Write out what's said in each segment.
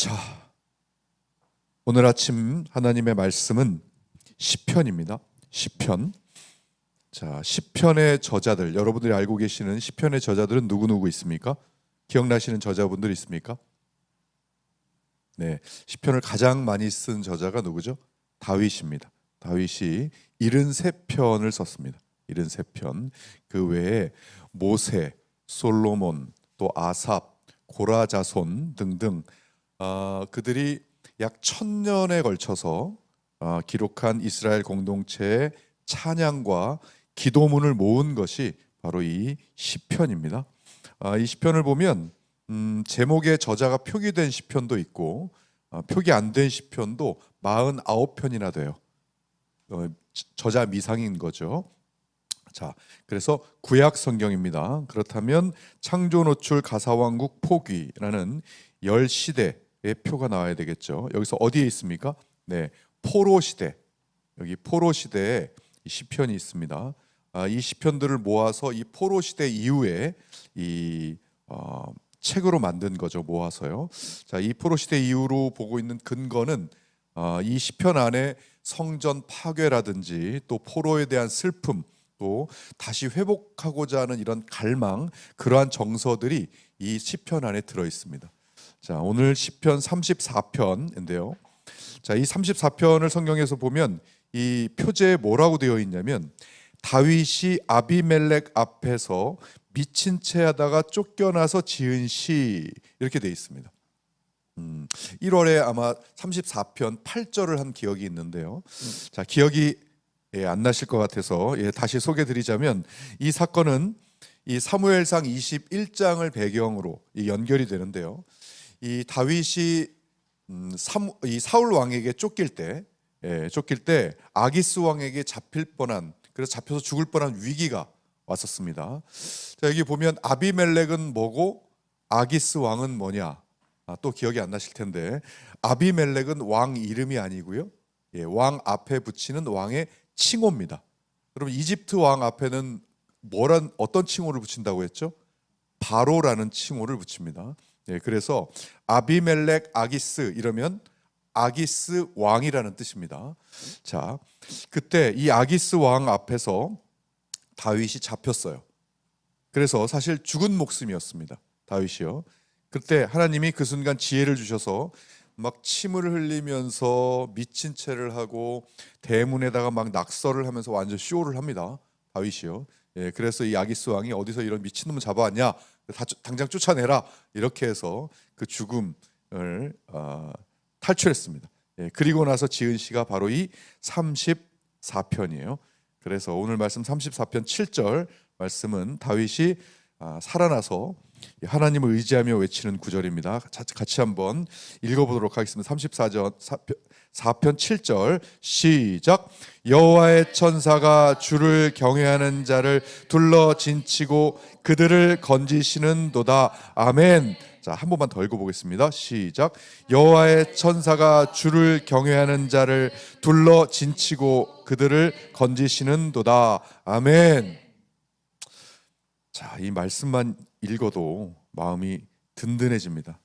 자, 오늘 아침 하나님의 말씀은 시편입니다. 시편. 자, 시편의 저자들, 여러분들이 알고 계시는 시편의 저자들은 누구 있습니까? 기억나시는 저자분들 있습니까? 네, 시편을 가장 많이 쓴 저자가 누구죠? 다윗입니다. 다윗이 73편을 썼습니다. 73편. 그 외에 모세, 솔로몬, 또 아삽, 고라자손 등등 그들이 약 1000년에 걸쳐서 기록한 이스라엘 공동체의 찬양과 기도문을 모은 것이 바로 이 시편입니다. 이 시편을 보면 제목의 저자가 표기된 시편도 있고 표기 안 된 시편도 49편이나 돼요. 저자 미상인 거죠. 자, 그래서 구약 성경입니다. 그렇다면 창조 노출 가사왕국 포기라는 10시대의 표가 나와야 되겠죠. 여기서 어디에 있습니까? 네, 포로 시대. 여기 포로 시대에 시편이 있습니다. 이 시편들을 모아서 이 포로 시대 이후에 이 책으로 만든 거죠. 모아서요. 자, 이 포로 시대 이후로 보고 있는 근거는 이 시편 안에 성전 파괴라든지 또 포로에 대한 슬픔, 또 다시 회복하고자 하는 이런 갈망, 그러한 정서들이 이 시편 안에 들어 있습니다. 자, 오늘 시편 34편인데요. 자, 이 34편을 성경에서 보면 이 표제에 뭐라고 되어 있냐면 다윗이 아비멜렉 앞에서 미친 채 하다가 쫓겨나서 지은 시, 이렇게 되어 있습니다. 1월에 아마 34편 8절을 한 기억이 있는데요. 자, 기억이 안 나실 것 같아서 다시 소개드리자면 이 사건은 이 사무엘상 21장을 배경으로 연결이 되는데요. 이 다윗이 이 사울 왕에게 쫓길 때 아기스 왕에게 잡힐 뻔한, 그래서 잡혀서 죽을 뻔한 위기가 왔었습니다. 자, 여기 보면 아비멜렉은 뭐고 아기스 왕은 뭐냐? 또 기억이 안 나실 텐데 아비멜렉은 왕 이름이 아니고요. 왕 앞에 붙이는 왕의 칭호입니다. 여러분, 이집트 왕 앞에는 어떤 칭호를 붙인다고 했죠? 바로라는 칭호를 붙입니다. 그래서 아비멜렉 아기스 이러면 아기스 왕이라는 뜻입니다. 자, 그때 이 아기스 왕 앞에서 다윗이 잡혔어요. 그래서 사실 죽은 목숨이었습니다. 다윗이요. 그때 하나님이 그 순간 지혜를 주셔서 막 침을 흘리면서 미친 채를 하고 대문에다가 막 낙서를 하면서 완전 쇼를 합니다. 다윗이요. 그래서 이 아기스 왕이 어디서 이런 미친놈을 잡아왔냐, 당장 쫓아내라, 이렇게 해서 그 죽음을 탈출했습니다. 그리고 나서 지은 시가 바로 이 34편이에요. 그래서 오늘 말씀 34편 7절 말씀은 다윗이 살아나서 하나님을 의지하며 외치는 구절입니다. 같이 한번 읽어보도록 하겠습니다. 4편 7절 시작. 여호와의 천사가 주를 경외하는 자를 둘러 진치고 그들을 건지시는도다. 아멘. 자, 한 번만 더 읽어보겠습니다. 시작. 여호와의 천사가 주를 경외하는 자를 둘러 진치고 그들을 건지시는도다. 아멘. 자, 이 말씀만 읽어도 마음이 든든해집니다.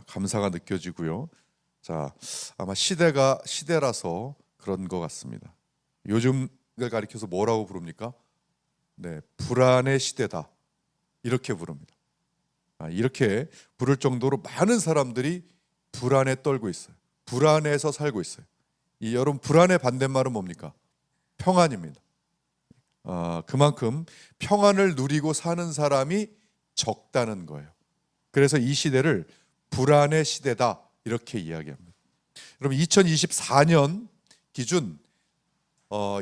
감사가 느껴지고요. 자, 아마 시대가 시대라서 그런 것 같습니다. 요즘을 가리켜서 뭐라고 부릅니까? 네, 불안의 시대다, 이렇게 부릅니다. 이렇게 부를 정도로 많은 사람들이 불안에 떨고 있어요. 불안해서 살고 있어요. 여러분, 불안의 반대말은 뭡니까? 평안입니다. 그만큼 평안을 누리고 사는 사람이 적다는 거예요. 그래서 이 시대를 불안의 시대다, 이렇게 이야기합니다. 여러분, 2024년 기준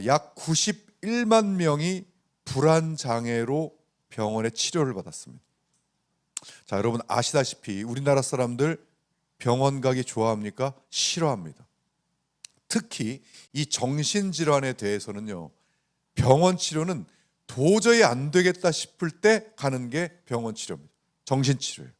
약 91만 명이 불안 장애로 병원에 치료를 받았습니다. 자, 여러분 아시다시피 우리나라 사람들 병원 가기 좋아합니까? 싫어합니다. 특히 이 정신질환에 대해서는요, 병원 치료는 도저히 안 되겠다 싶을 때 가는 게 병원 치료입니다. 정신치료예요.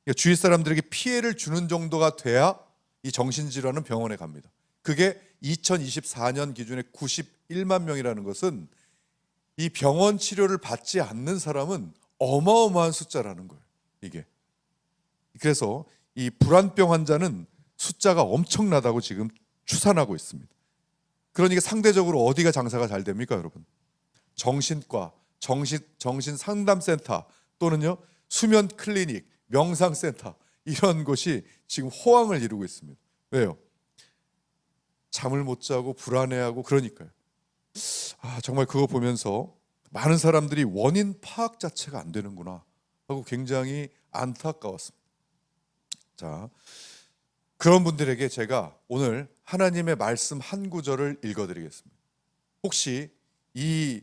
그러니까 주위 사람들에게 피해를 주는 정도가 돼야 이 정신질환은 병원에 갑니다. 그게 2024년 기준의 91만 명이라는 것은 이 병원 치료를 받지 않는 사람은 어마어마한 숫자라는 거예요. 이게. 그래서 이 불안병 환자는 숫자가 엄청나다고 지금 추산하고 있습니다. 그러니까 상대적으로 어디가 장사가 잘 됩니까, 여러분? 정신과, 정신 상담센터 또는요 수면 클리닉, 명상센터 이런 곳이 지금 호황을 이루고 있습니다. 왜요? 잠을 못 자고 불안해하고 그러니까요. 정말 그거 보면서 많은 사람들이 원인 파악 자체가 안 되는구나 하고 굉장히 안타까웠습니다. 자, 그런 분들에게 제가 오늘 하나님의 말씀 한 구절을 읽어드리겠습니다. 혹시 이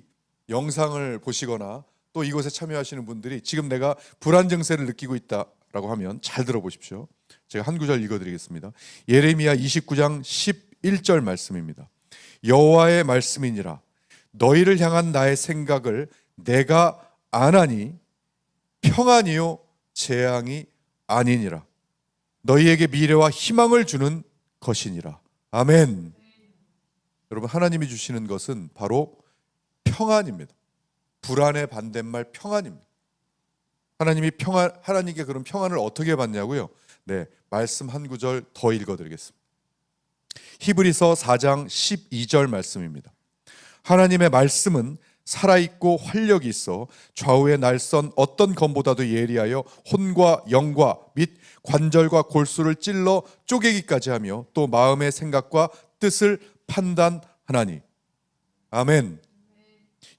영상을 보시거나 또 이곳에 참여하시는 분들이 지금 내가 불안 증세를 느끼고 있다라고 하면 잘 들어보십시오. 제가 한 구절 읽어드리겠습니다. 예레미야 29장 11절 말씀입니다. 여호와의 말씀이니라. 너희를 향한 나의 생각을 내가 아나니 평안이요 재앙이 아니니라. 너희에게 미래와 희망을 주는 것이니라. 아멘. 여러분, 하나님이 주시는 것은 바로 평안입니다. 불안의 반대말 평안입니다. 하나님께 그런 평안을 어떻게 받냐고요? 네, 말씀 한 구절 더 읽어드리겠습니다. 히브리서 4장 12절 말씀입니다. 하나님의 말씀은 살아있고 활력이 있어 좌우의 날선 어떤 검보다도 예리하여 혼과 영과 및 관절과 골수를 찔러 쪼개기까지 하며 또 마음의 생각과 뜻을 판단하나니. 아멘.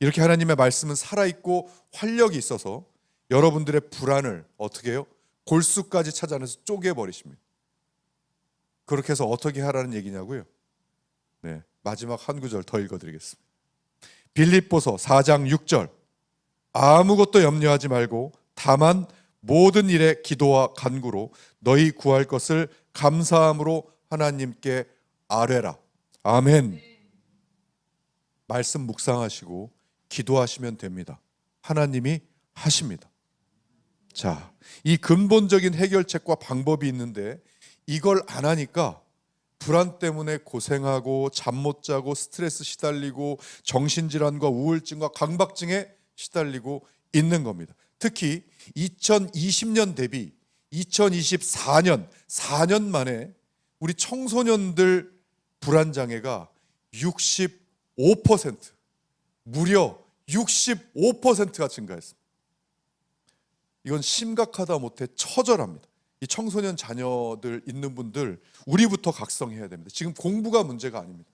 이렇게 하나님의 말씀은 살아있고 활력이 있어서 여러분들의 불안을 어떻게 해요? 골수까지 찾아내서 쪼개버리십니다. 그렇게 해서 어떻게 하라는 얘기냐고요? 네, 마지막 한 구절 더 읽어드리겠습니다. 빌립보서 4장 6절. 아무것도 염려하지 말고 다만 모든 일에 기도와 간구로 너희 구할 것을 감사함으로 하나님께 아뢰라. 아멘. 말씀 묵상하시고 기도하시면 됩니다. 하나님이 하십니다. 자, 이 근본적인 해결책과 방법이 있는데 이걸 안 하니까 불안 때문에 고생하고 잠 못 자고 스트레스 시달리고 정신질환과 우울증과 강박증에 시달리고 있는 겁니다. 특히 2020년 대비 2024년 4년 만에 우리 청소년들 불안장애가 65% 무려 65%가 증가했습니다. 이건 심각하다 못해 처절합니다. 이 청소년 자녀들 있는 분들 우리부터 각성해야 됩니다. 지금 공부가 문제가 아닙니다.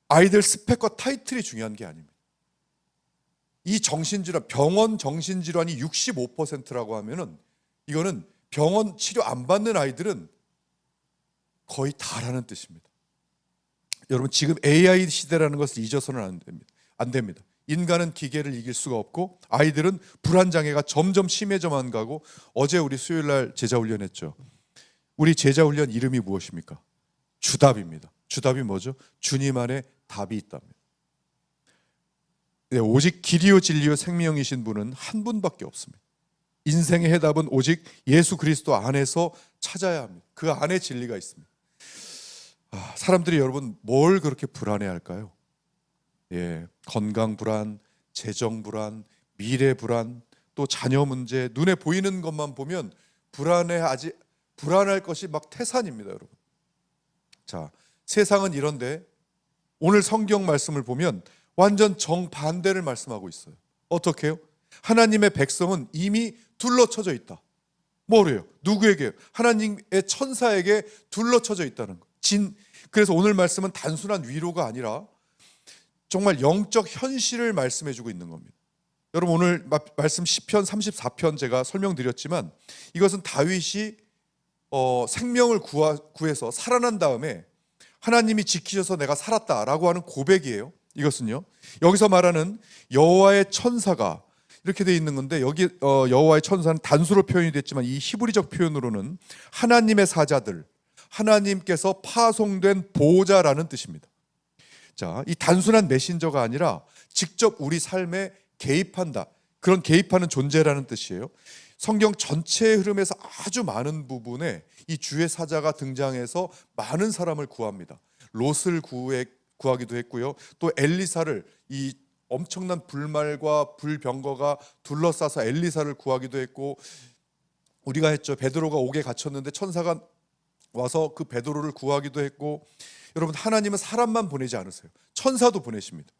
아이들 스펙과 타이틀이 중요한 게 아닙니다. 이 정신질환, 병원 정신질환이 65%라고 하면은 이거는 병원 치료 안 받는 아이들은 거의 다라는 뜻입니다. 여러분, 지금 AI 시대라는 것을 잊어서는 안 됩니다. 인간은 기계를 이길 수가 없고 아이들은 불안장애가 점점 심해져만 가고, 어제 우리 수요일날 제자훈련했죠. 우리 제자훈련 이름이 무엇입니까? 주답입니다. 주답이 뭐죠? 주님 안에 답이 있답니다. 네, 오직 길이요 진리요 생명이신 분은 한 분밖에 없습니다. 인생의 해답은 오직 예수 그리스도 안에서 찾아야 합니다. 그 안에 진리가 있습니다. 사람들이 여러분 뭘 그렇게 불안해할까요? 예, 건강 불안, 재정 불안, 미래 불안, 또 자녀 문제, 눈에 보이는 것만 보면 불안할 것이 막 태산입니다, 여러분. 자, 세상은 이런데 오늘 성경 말씀을 보면 완전 정반대를 말씀하고 있어요. 어떻게 해요? 하나님의 백성은 이미 둘러쳐져 있다. 뭐래요? 누구에게요? 하나님의 천사에게 둘러쳐져 있다는 거. 그래서 오늘 말씀은 단순한 위로가 아니라 정말 영적 현실을 말씀해주고 있는 겁니다. 여러분, 오늘 말씀 시편 34편 제가 설명드렸지만 이것은 다윗이 생명을 구해서 살아난 다음에 하나님이 지키셔서 내가 살았다라고 하는 고백이에요. 이것은요, 여기서 말하는 여호와의 천사가 이렇게 되어 있는 건데, 여기 여호와의 천사는 단수로 표현이 됐지만 이 히브리적 표현으로는 하나님의 사자들, 하나님께서 파송된 보호자라는 뜻입니다. 자, 이 단순한 메신저가 아니라 직접 우리 삶에 개입한다, 그런 개입하는 존재라는 뜻이에요. 성경 전체의 흐름에서 아주 많은 부분에 이 주의 사자가 등장해서 많은 사람을 구합니다. 롯을 구하기도 했고요. 또 엘리사를, 이 엄청난 불말과 불병거가 둘러싸서 엘리사를 구하기도 했고, 우리가 했죠. 베드로가 옥에 갇혔는데 천사가 와서 그 베드로를 구하기도 했고, 여러분 하나님은 사람만 보내지 않으세요. 천사도 보내십니다.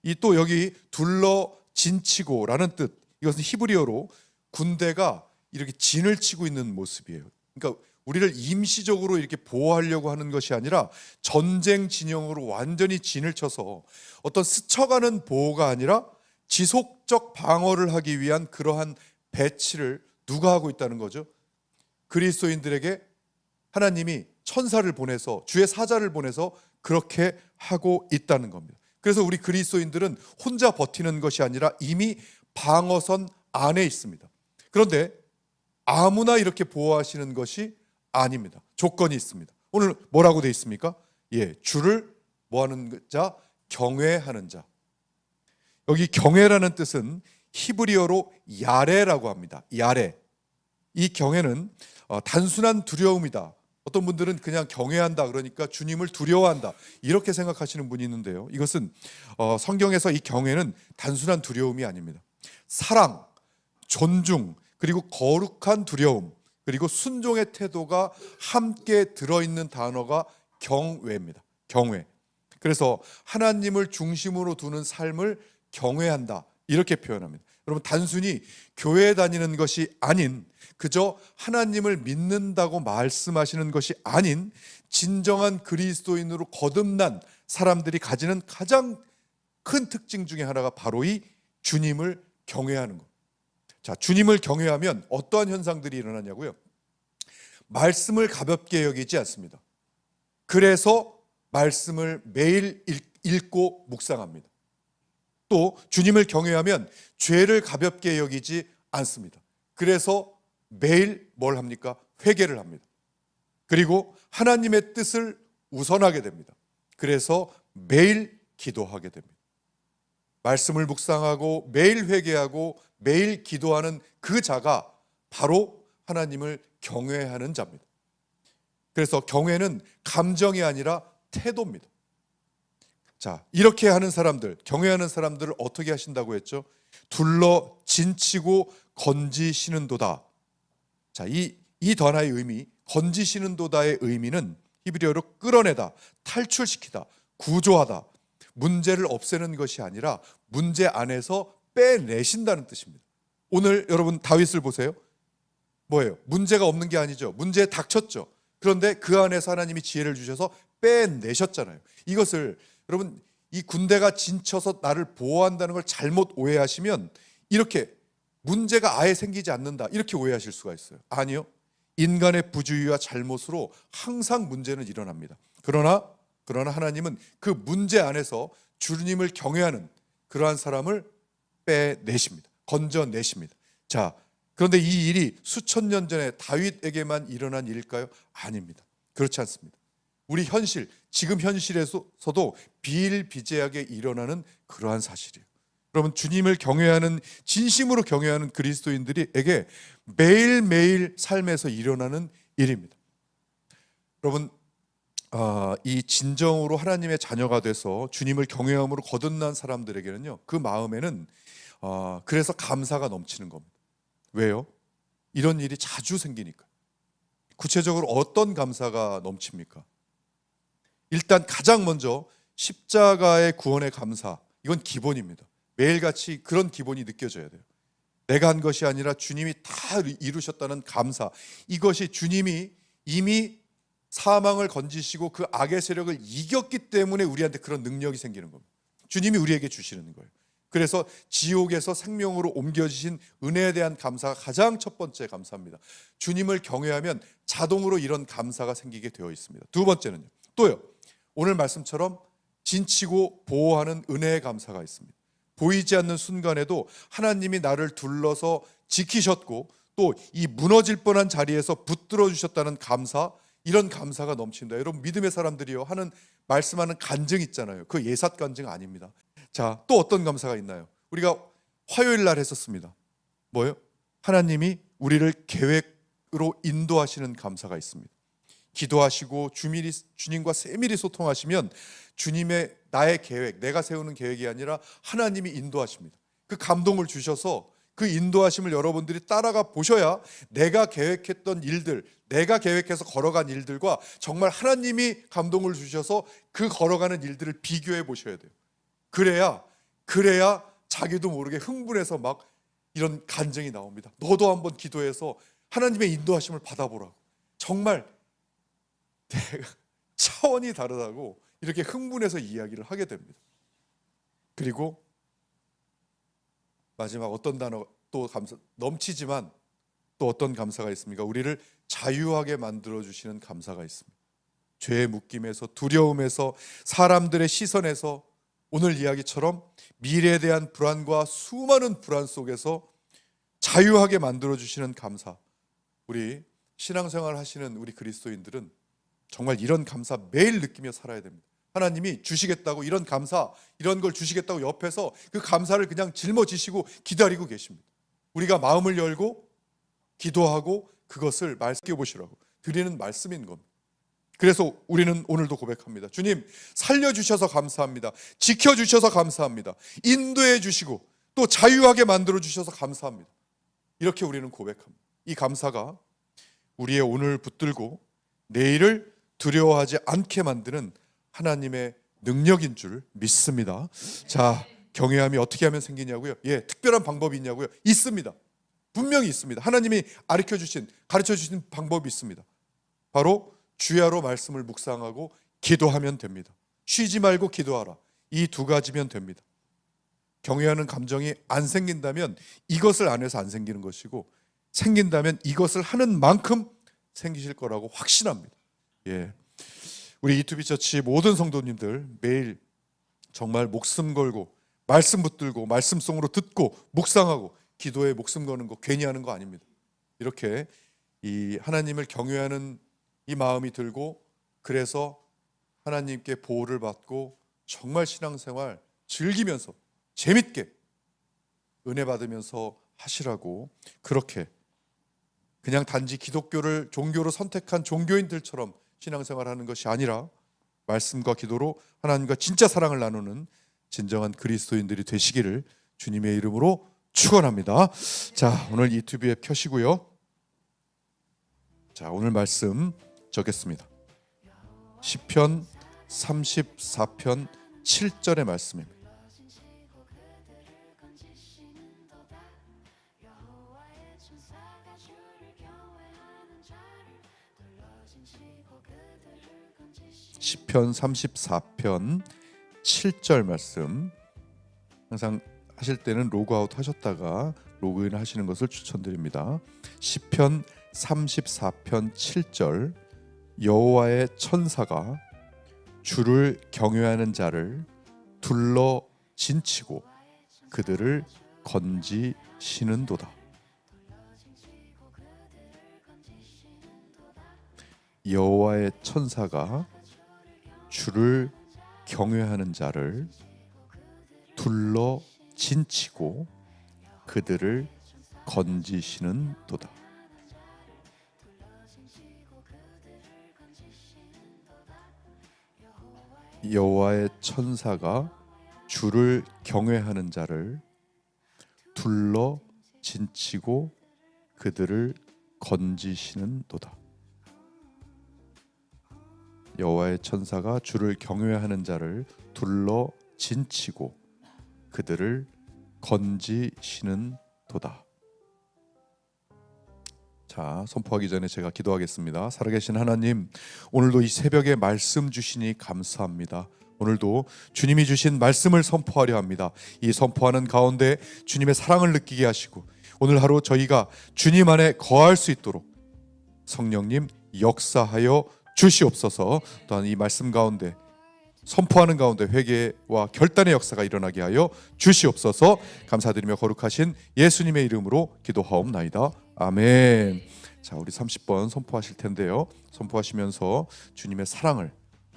이 또 여기 둘러 진치고라는 뜻, 이것은 히브리어로 군대가 이렇게 진을 치고 있는 모습이에요. 그러니까 우리를 임시적으로 이렇게 보호하려고 하는 것이 아니라 전쟁 진영으로 완전히 진을 쳐서 어떤 스쳐가는 보호가 아니라 지속적 방어를 하기 위한 그러한 배치를 누가 하고 있다는 거죠? 그리스도인들에게 하나님이 천사를 보내서, 주의 사자를 보내서 그렇게 하고 있다는 겁니다. 그래서 우리 그리스도인들은 혼자 버티는 것이 아니라 이미 방어선 안에 있습니다. 그런데 아무나 이렇게 보호하시는 것이 아닙니다. 조건이 있습니다. 오늘 뭐라고 되어 있습니까? 주를 뭐하는 자? 경외하는 자. 여기 경외라는 뜻은 히브리어로 야레라고 합니다. 야레. 이 경외는 단순한 두려움이다. 어떤 분들은 그냥 경외한다 그러니까 주님을 두려워한다 이렇게 생각하시는 분이 있는데요, 이것은 성경에서 이 경외는 단순한 두려움이 아닙니다. 사랑, 존중, 그리고 거룩한 두려움, 그리고 순종의 태도가 함께 들어있는 단어가 경외입니다. 경외. 그래서 하나님을 중심으로 두는 삶을 경외한다 이렇게 표현합니다. 여러분, 단순히 교회에 다니는 것이 아닌, 그저 하나님을 믿는다고 말씀하시는 것이 아닌 진정한 그리스도인으로 거듭난 사람들이 가지는 가장 큰 특징 중에 하나가 바로 이 주님을 경외하는 것. 자, 주님을 경외하면 어떠한 현상들이 일어나냐고요? 말씀을 가볍게 여기지 않습니다. 그래서 말씀을 매일 읽고 묵상합니다. 또 주님을 경외하면 죄를 가볍게 여기지 않습니다. 그래서 매일 뭘 합니까? 회개를 합니다. 그리고 하나님의 뜻을 우선하게 됩니다. 그래서 매일 기도하게 됩니다. 말씀을 묵상하고 매일 회개하고 매일 기도하는 그 자가 바로 하나님을 경외하는 자입니다. 그래서 경외는 감정이 아니라 태도입니다. 자, 이렇게 하는 사람들, 경외하는 사람들을 어떻게 하신다고 했죠? 둘러 진치고 건지시는도다. 자, 이 단어의 의미, 건지시는도다의 의미는 히브리어로 끌어내다, 탈출시키다, 구조하다, 문제를 없애는 것이 아니라 문제 안에서 빼내신다는 뜻입니다. 오늘 여러분 다윗을 보세요. 뭐예요? 문제가 없는 게 아니죠. 문제에 닥쳤죠. 그런데 그 안에서 하나님이 지혜를 주셔서 빼내셨잖아요. 이것을 여러분, 이 군대가 진쳐서 나를 보호한다는 걸 잘못 오해하시면 이렇게 문제가 아예 생기지 않는다 이렇게 오해하실 수가 있어요. 아니요. 인간의 부주의와 잘못으로 항상 문제는 일어납니다. 그러나 하나님은 그 문제 안에서 주님을 경외하는 그러한 사람을 빼내십니다. 건져내십니다. 자, 그런데 이 일이 수천 년 전에 다윗에게만 일어난 일일까요? 아닙니다. 그렇지 않습니다. 우리 현실, 지금 현실에서도 비일비재하게 일어나는 그러한 사실이에요. 여러분, 주님을 경외하는, 진심으로 경외하는 그리스도인들에게 매일매일 삶에서 일어나는 일입니다. 여러분, 이 진정으로 하나님의 자녀가 돼서 주님을 경외함으로 거듭난 사람들에게는요, 그 마음에는 그래서 감사가 넘치는 겁니다. 왜요? 이런 일이 자주 생기니까. 구체적으로 어떤 감사가 넘칩니까? 일단 가장 먼저 십자가의 구원의 감사, 이건 기본입니다. 매일같이 그런 기본이 느껴져야 돼요. 내가 한 것이 아니라 주님이 다 이루셨다는 감사, 이것이 주님이 이미 사망을 건지시고 그 악의 세력을 이겼기 때문에 우리한테 그런 능력이 생기는 겁니다. 주님이 우리에게 주시는 거예요. 그래서 지옥에서 생명으로 옮겨지신 은혜에 대한 감사가 가장 첫 번째 감사입니다. 주님을 경외하면 자동으로 이런 감사가 생기게 되어 있습니다. 두 번째는요, 또요, 오늘 말씀처럼 진치고 보호하는 은혜의 감사가 있습니다. 보이지 않는 순간에도 하나님이 나를 둘러서 지키셨고 또 이 무너질 뻔한 자리에서 붙들어 주셨다는 감사, 이런 감사가 넘친다. 여러분, 믿음의 사람들이요 하는 말씀하는 간증 있잖아요. 그 예삿 간증 아닙니다. 자, 또 어떤 감사가 있나요? 우리가 화요일 날 했었습니다. 뭐예요? 하나님이 우리를 계획으로 인도하시는 감사가 있습니다. 기도하시고 주님과 세밀히 소통하시면 주님의 나의 계획, 내가 세우는 계획이 아니라 하나님이 인도하십니다. 그 감동을 주셔서 그 인도하심을 여러분들이 따라가 보셔야 내가 계획했던 일들, 내가 계획해서 걸어간 일들과 정말 하나님이 감동을 주셔서 그 걸어가는 일들을 비교해 보셔야 돼요. 그래야 자기도 모르게 흥분해서 막 이런 간증이 나옵니다. 너도 한번 기도해서 하나님의 인도하심을 받아보라고. 정말 내가 차원이 다르다고 이렇게 흥분해서 이야기를 하게 됩니다. 그리고 마지막 어떤 단어 또 감사, 넘치지만 또 어떤 감사가 있습니까? 우리를 자유하게 만들어주시는 감사가 있습니다. 죄의 묶임에서, 두려움에서, 사람들의 시선에서, 오늘 이야기처럼 미래에 대한 불안과 수많은 불안 속에서 자유하게 만들어주시는 감사. 우리 신앙생활 하시는 우리 그리스도인들은 정말 이런 감사 매일 느끼며 살아야 됩니다. 하나님이 주시겠다고, 이런 감사, 이런 걸 주시겠다고 옆에서 그 감사를 그냥 짊어지시고 기다리고 계십니다. 우리가 마음을 열고 기도하고 그것을 말씀해 보시라고 드리는 말씀인 겁니다. 그래서 우리는 오늘도 고백합니다. 주님, 살려주셔서 감사합니다. 지켜주셔서 감사합니다. 인도해 주시고 또 자유하게 만들어 주셔서 감사합니다. 이렇게 우리는 고백합니다. 이 감사가 우리의 오늘 붙들고 내일을 두려워하지 않게 만드는 하나님의 능력인 줄 믿습니다. 자, 경외함이 어떻게 하면 생기냐고요? 특별한 방법이 있냐고요? 있습니다. 분명히 있습니다. 하나님이 가르쳐 주신 방법이 있습니다. 바로 주야로 말씀을 묵상하고 기도하면 됩니다. 쉬지 말고 기도하라. 이 두 가지면 됩니다. 경외하는 감정이 안 생긴다면 이것을 안 해서 안 생기는 것이고, 생긴다면 이것을 하는 만큼 생기실 거라고 확신합니다. 우리 이투비 처치 모든 성도님들 매일 정말 목숨 걸고 말씀 붙들고 말씀송으로 듣고 묵상하고 기도에 목숨 거는 거 괜히 하는 거 아닙니다. 이렇게 이 하나님을 경외하는 이 마음이 들고, 그래서 하나님께 보호를 받고 정말 신앙생활 즐기면서 재밌게 은혜 받으면서 하시라고, 그렇게 그냥 단지 기독교를 종교로 선택한 종교인들처럼 신앙생활하는 것이 아니라 말씀과 기도로 하나님과 진짜 사랑을 나누는 진정한 그리스도인들이 되시기를 주님의 이름으로 축원합니다. 자, 오늘 유튜브 앱 켜시고요. 자, 오늘 말씀 적겠습니다. 시편 34편 7절의 말씀입니다. 시편 34편 7절 말씀, 항상 하실 때는 로그아웃 하셨다가 로그인 하시는 것을 추천드립니다. 시편 34편 7절, 여호와의 천사가 주를 경외하는 자를 둘러 진치고 그들을 건지시는도다. 여호와의 천사가 주를 경외하는 자를 둘러 진치고 그들을 건지시는도다. 여호와의 천사가 주를 경외하는 자를 둘러 진치고 그들을 건지시는도다. 여호와의 천사가 주를 경외하는 자를 둘러 진치고 그들을 건지시는도다. 자, 선포하기 전에 제가 기도하겠습니다. 살아계신 하나님, 오늘도 이 새벽에 말씀 주시니 감사합니다. 오늘도 주님이 주신 말씀을 선포하려 합니다. 이 선포하는 가운데 주님의 사랑을 느끼게 하시고 오늘 하루 저희가 주님 안에 거할 수 있도록 성령님 역사하여 주시옵소서. 또한 이 말씀 가운데 선포하는 가운데 회개와 결단의 역사가 일어나게 하여 주시옵소서. 감사드리며 거룩하신 예수님의 이름으로 기도하옵나이다. 아멘. 자, 우리 30번 선포하실 텐데요. 선포하시면서 주님의 사랑을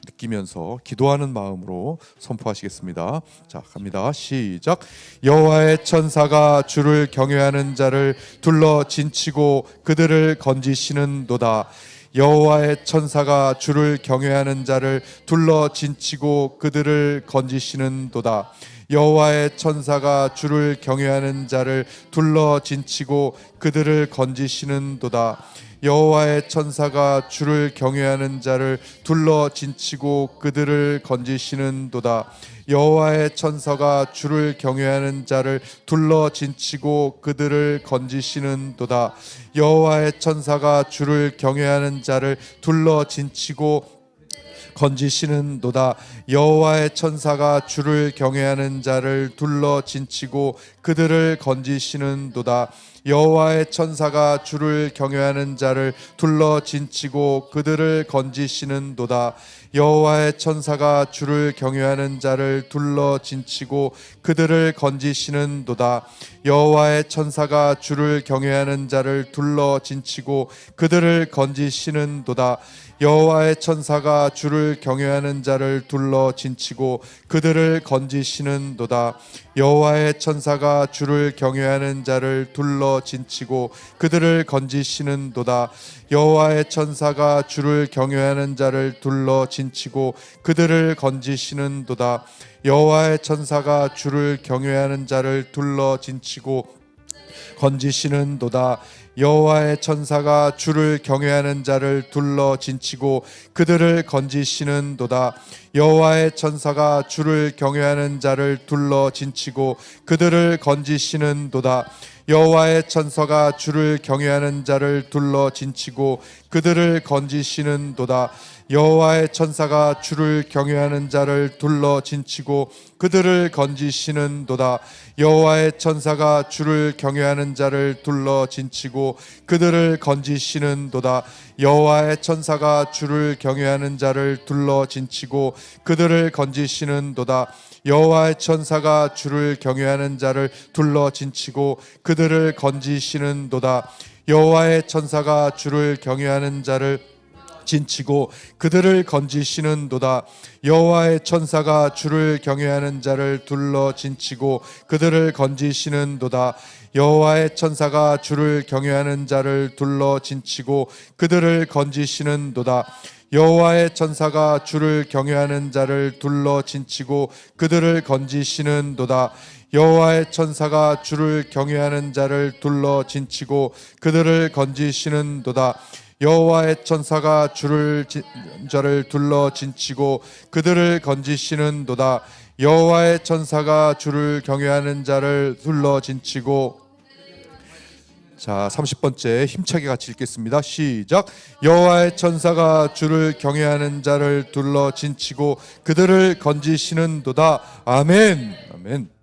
느끼면서 기도하는 마음으로 선포하시겠습니다. 자, 갑니다. 시작. 여호와의 천사가 주를 경외하는 자를 둘러 진치고 그들을 건지시는도다. 여호와의 천사가 주를 경외하는 자를 둘러 진치고 그들을 건지시는도다. 여호와의 천사가 주를 경외하는 자를 둘러 진치고 그들을 건지시는도다. 여호와의 천사가 주를 경외하는 자를 둘러 진치고 그들을 건지시는도다. 여호와의 천사가 주를 경외하는 자를 둘러 진치고 그들을 건지시는도다. 여호와의 천사가 주를 경외하는 자를 둘러 진치고 건지시는도다. 여호와의 천사가 주를 경외하는 자를 둘러 진치고 그들을 건지시는도다. 여호와의 천사가 주를 경외하는 자를 둘러 진치고 그들을 건지시는도다. 여호와의 천사가 주를 경외하는 자를 둘러 진치고 그들을 건지시는도다. 여호와의 천사가 주를 경외하는 자를 둘러 진치고 그들을 건지시는도다. 여호와의 천사가 주를 경외하는 자를 둘러 진치고 그들을 건지시는도다. 여호와의 천사가 주를 경외하는 자를 둘러 진치고 그들을 건지시는도다. 여호와의 천사가 주를 경외하는 자를 둘러 진치고 그들을 건지시는도다. 여호와의 천사가 주를 경외하는 자를 둘러 진치고 건지시는도다. 여호와의 천사가 주를 경외하는 자를 둘러 진치고 그들을 건지시는도다. 여호와의 천사가 주를 경외하는 자를 둘러 진치고 그들을 건지시는도다. 여호와의 천사가 주를 경외하는 자를 둘러 진치고 그들을 건지시는도다. 여호와의 천사가 주를 경외하는 자를 둘러 진치고 그들을 건지시는도다. 여호와의 천사가 주를 경외하는 자를 둘러 진치고 그들을 건지시는도다. 여호와의 천사가 주를 경외하는 자를 둘러 진치고 그들을 건지시는도다. 여호와의 천사가 주를 경외하는 자를 둘러 진치고 그들을 건지시는도다. 여호와의 천사가 주를 경외하는 자를 진치고 그들을 건지시는도다. 여호와의 천사가 주를 경외하는 자를 둘러 진치고 그들을 건지시는도다. 여호와의 천사가 주를 경외하는 자를 둘러 진치고 그들을 건지시는도다. 여호와의 천사가 주를 경외하는 자를 둘러 진치고 그들을 건지시는도다. 여호와의 천사가 주를 경외하는 자를 둘러 진치고 그들을 건지시는도다. 여호와의 천사가 주를 둘러 진치고 그들을 건지시는도다. 여호와의 천사가 주를 경외하는 자를 둘러 진치고. 자, 30번째 힘차게 같이 읽겠습니다. 시작. 여호와의 천사가 주를 경외하는 자를 둘러 진치고 그들을 건지시는도다. 아멘. 아멘.